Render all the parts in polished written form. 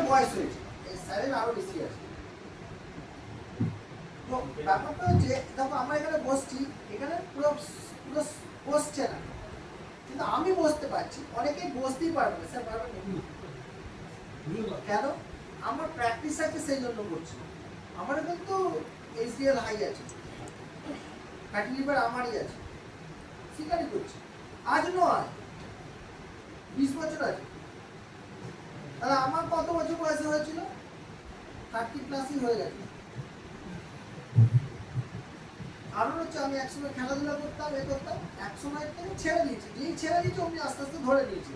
বয়স হয়েছে, এই স্যারের আরো বেশি আছে। তো ব্যাপারটা হচ্ছে দেখো আমরা এখানে বসছি, এখানে পুরো পুরো বসছে না, কিন্তু আমি বসতে পারছি, অনেকেই বসতেই পারবে না। স্যার পারবেন কেন? আমার প্র্যাকটিস আছে সেই জন্য করছি। আমার কিন্তু এইচডিএল হাই আছে, ফ্যাটি লিভার আমারই আছে, স্বীকারই করছি। আজ নয়, 20 বছর আছে। তাহলে আমার কত বছর বয়সে হয়েছিল? 30+ হয়ে গেছে। কারণ হচ্ছে আমি একসময় খেলাধুলা করতাম, এ করতাম, একসময় থেকে ছেড়ে দিয়েছি। যেই ছেড়ে দিয়েছি অমনি আস্তে আস্তে ধরে নিয়েছি।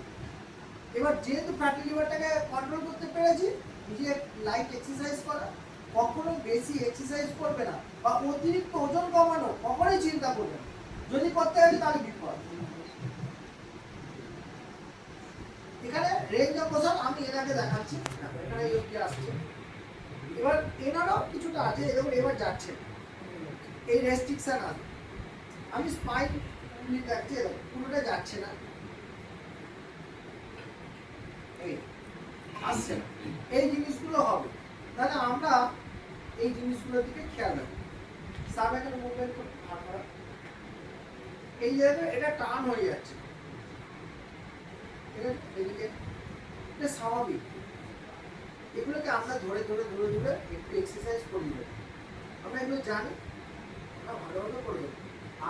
এবার যেহেতু ফ্যাটি লিভারটাকে কন্ট্রোল করতে পেরেছি, নিজে লাইট এক্সারসাইজ করা, কখনো বেশি এক্সারসাইজ করবে না বা অতিরিক্ত ওজন কমানো কখনোই চিন্তা করবে না। যদি করতে হয় তাহলে বিপদ। এখানে রেঞ্জ অফ মোশন আমি এর আগে দেখাচ্ছি, এখানে এই অবধি আসছে। এবার এনারও কিছুটা আছে, এবার এবার যাচ্ছে, এই রেস্ট্রিকশন আছে। আমি স্পাইন দেখাচ্ছি, পুরোটা যাচ্ছে না, এই আসছে না, এই জিনিসগুলো হবে। তাহলে আমরা এই জিনিসগুলোর দিকে খেয়াল রাখি। সার্ভাইকাল মুভমেন্ট করতে আমরা এই জায়গায় এটা টান হয়ে যাচ্ছে, এদিকে এটা স্বাভাবিক। এগুলোকে আমরা ধরে ধরে ধরে ধরে একটু এক্সারসাইজ করি, আমরা এগুলো জানি, আমরা ভালোভাবে করবো।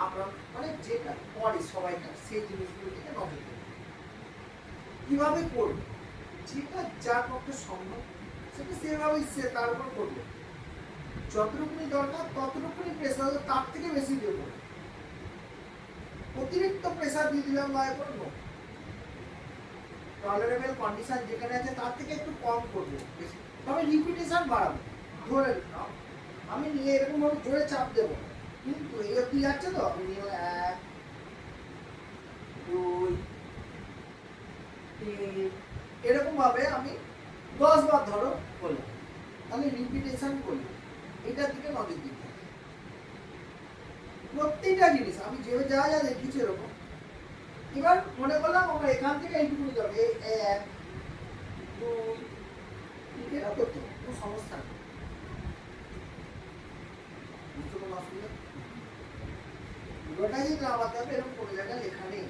আমরা মানে যেটা করে সবাইকার সেই জিনিসগুলো থেকে নজর দেবো। কিভাবে করবো, যেটা যার পক্ষে সম্ভব সেটা সেভাবেই সে তার উপর করবে। যতটুকুনি দরকার ততটুকুনি প্রেসার, তার থেকে বেশি দেব। অতিরিক্ত প্রেসার দিয়ে দিলাম নয় করবো, টলারেবল কন্ডিশন যেখানে আছে তার থেকে একটু কম করবো, তবে রিপিটেশন বাড়াবো। ধরে আমি নিয়ে এরকম ভাবে জোরে চাপ দেবো, কিন্তু এই অবধি যাচ্ছে তো, আমি নিয়ে 1 2 3 এরকম ভাবে আমি 10 বার ধরো করলাম, তাহলে রিপিটেশন করলাম। এটার দিকে নজর দিতে হবে। প্রত্যেকটা জিনিস আমি যেভাবে যা যা দেখিয়েছি এরকম। এবার মনে করলাম আমরা এখান থেকে এইটুকু যাবে, 1 2 এটা করতে হবে, কোনো সমস্যা নেই। বুঝতে কোনো অসুবিধা? পুরোটাই যদি নামাতে হবে, এরকম কোনো জায়গায় লেখা নেই।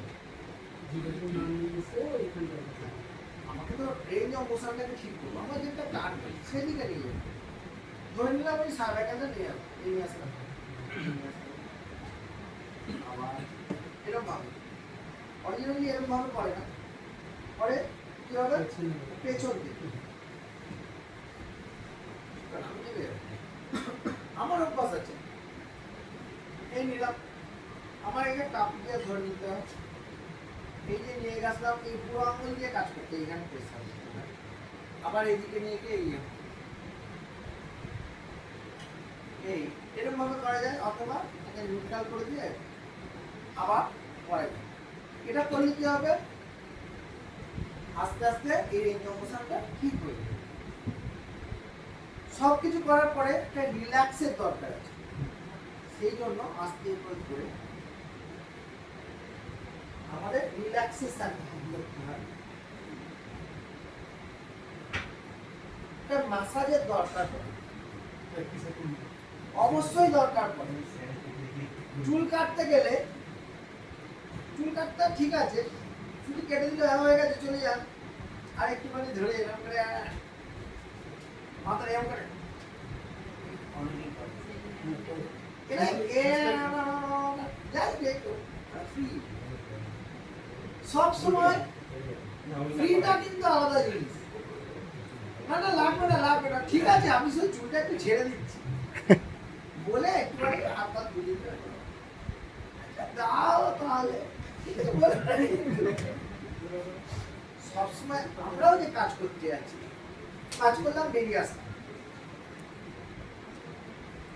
আমাকে তো রেঞ্জ অফ মোশনটাকে ঠিক করবো, আমার যেটা টান করি সেদিকে নিয়ে যাবো। ধরে নিলাম আমি সার্ভাইকালটা নিয়ে যাবো, এই নিয়ে আসলাম, আবার এরকম ভাবে অরিজিনালি এরকম ভাবে করে না, পরে কি হবে পেছন দিকে। আমার অভ্যাস আছে, এই নিলাম, আমার এখানে টাপ দিয়ে ধরে নিতে হয়, এই যে নিয়ে গেছিলাম, এই পুরো আঙুল দিয়ে কাজ করতে, এইখানে প্রেসার, আবার এইদিকে নিয়ে গিয়ে এই এরকম ভাবে করা যায়, অথবা এটাকে নিউট্রাল করে দিয়ে আবার করা যায়। এটা করলে কি হবে, আস্তে আস্তে এই রেঞ্জ অফ মোশনটা ঠিক হয়ে যাবে। সবকিছু করার পরে একটা রিল্যাক্সের দরকার আছে, সেই জন্য আস্তে করে আমাদের রিল্যাক্সেশন করতে হয়। একটা ম্যাসাজের দরকার পড়ে, অবশ্যই দরকার পড়ে। চুল কাটতে গেলে, চুল কাটতে ঠিক আছে, শুধু কেটে দিলে হয়ে গেছে, চলে যান, আর একটুখানি ধরে এরকম করে মাথায় এরকম করে সব সময় ফ্রিটা কিন্তু আলাদা জিনিস। না না লাগবে না, লাগবে না, ঠিক আছে, আমি শুধু চুলটা একটু ছেড়ে দিচ্ছি বলে একটুখানি আপনার বুঝে দাও, তাহলে সবসময় আমরাও যে কাজ করতে যাচ্ছি, কাজ করলাম বেরিয়ে আসলাম,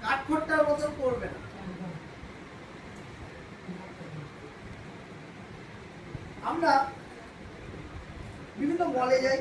কাঠখোট্টার মতন করবে না। আমরা বিভিন্ন মলে যাই,